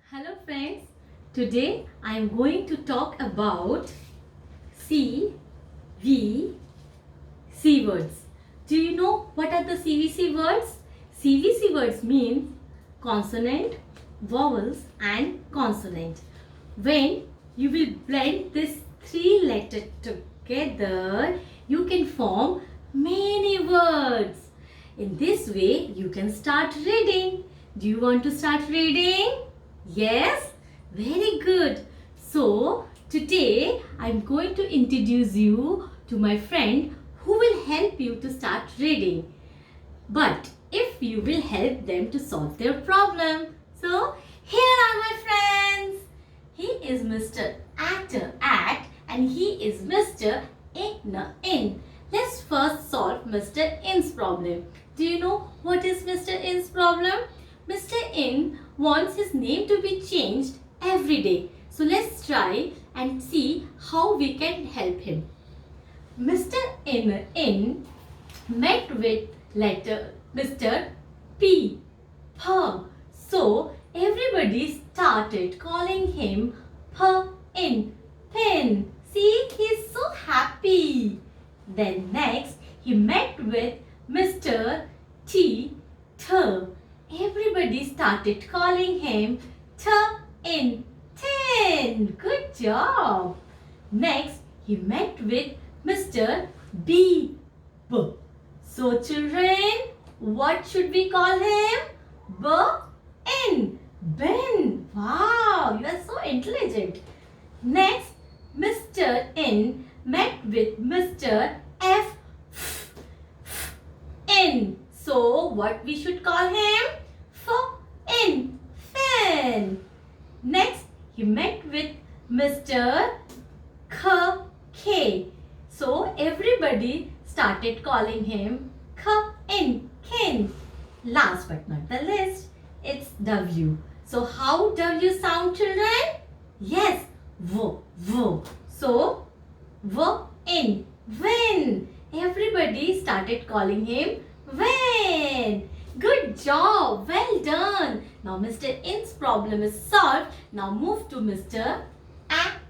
Hello friends, today I am going to talk about CVC words. Do you know what are the CVC words? CVC words means consonant, vowels and consonant. When you will blend these three letters together, you can form many words. In this way, you can start reading. Do you want to start reading? Yes? Very good. So, today I am going to introduce you to my friend who will help you to start reading. But if you will help them to solve their problem. So, here are my friends. He is Mr. At and he is Mr. In. Let's first solve Mr. In's problem. Do you know what is Mr. In's problem? Mr. In wants his name to be changed every day. So let's try and see how we can help him. Mr. In met with letter Mr. P. So everybody started calling him Pin. See, he's so happy. Then next he met with Mr. T. Everybody started calling him Tin. Good job. Next, he met with Mr. B. So children, what should we call him? Ben. Wow, you are so intelligent. Next, Mr. In met with Mr. F. So, what we should call him? Fin. Next, he met with Mr. K. So, everybody started calling him Kin. Last but not the least, it's W. So, how W sound, children? Yes, V. So, Win. Everybody started calling him When. Good job. Well done. Now Mr. In's problem is solved. Now move to Mr. At.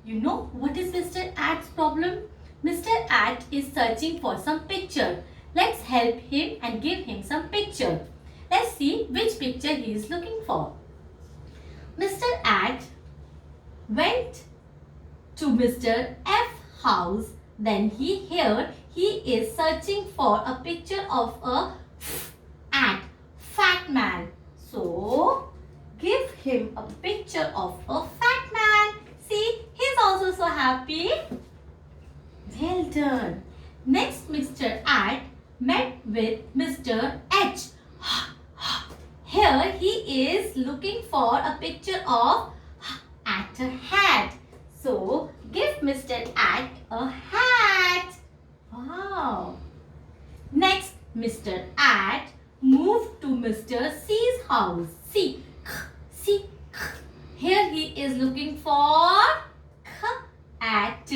You know what is Mr. At's problem? Mr. At is searching for some picture. Let's help him and give him some picture. Let's see which picture he is looking for. Mr. At went to Mr. F house. Then he is searching for a picture of a fat man. So give him a picture of a fat man. See, he's also so happy. Well done. Next, Mr. At met with Mr. H. Here he is looking for a picture of a hat. So give Mr. At a hat. Wow. Next, Mr. At moved to Mr. C's house. See. Here he is looking for cat.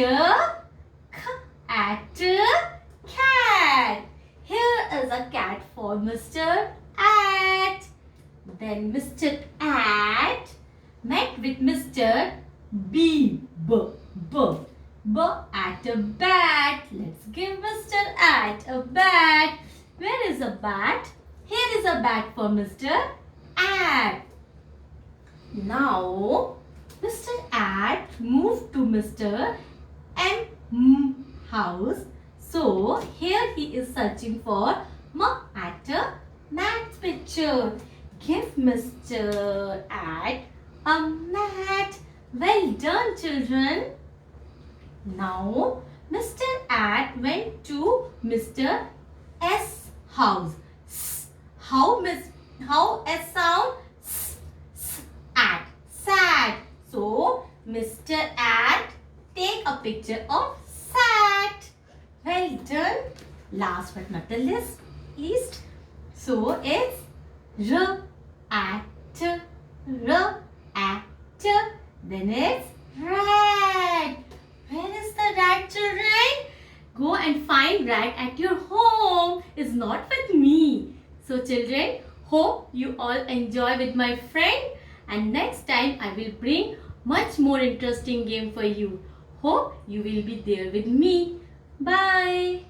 Here is a cat for Mr. At. Then Mr. At met with Mr. B. At a bat. Let's give Mr. At a bat. Where is a bat? Here is a bat for Mr. At. Now, Mr. At moved to Mr. M house. So, here he is searching for at a mat's picture. Give Mr. At a mat. Well done, children. Now, Mr. At went to Mr. S house. How S sound? At. Sad. So, Mr. At take a picture of sat. Well done. Last but not the least. So, it's at. Then it's rat. Where is the rat, children? Go and find rat at your home. It's not with me. So children, Hope you all enjoy with my friend, and next time I will bring much more interesting game for you. Hope you will be there with me. Bye.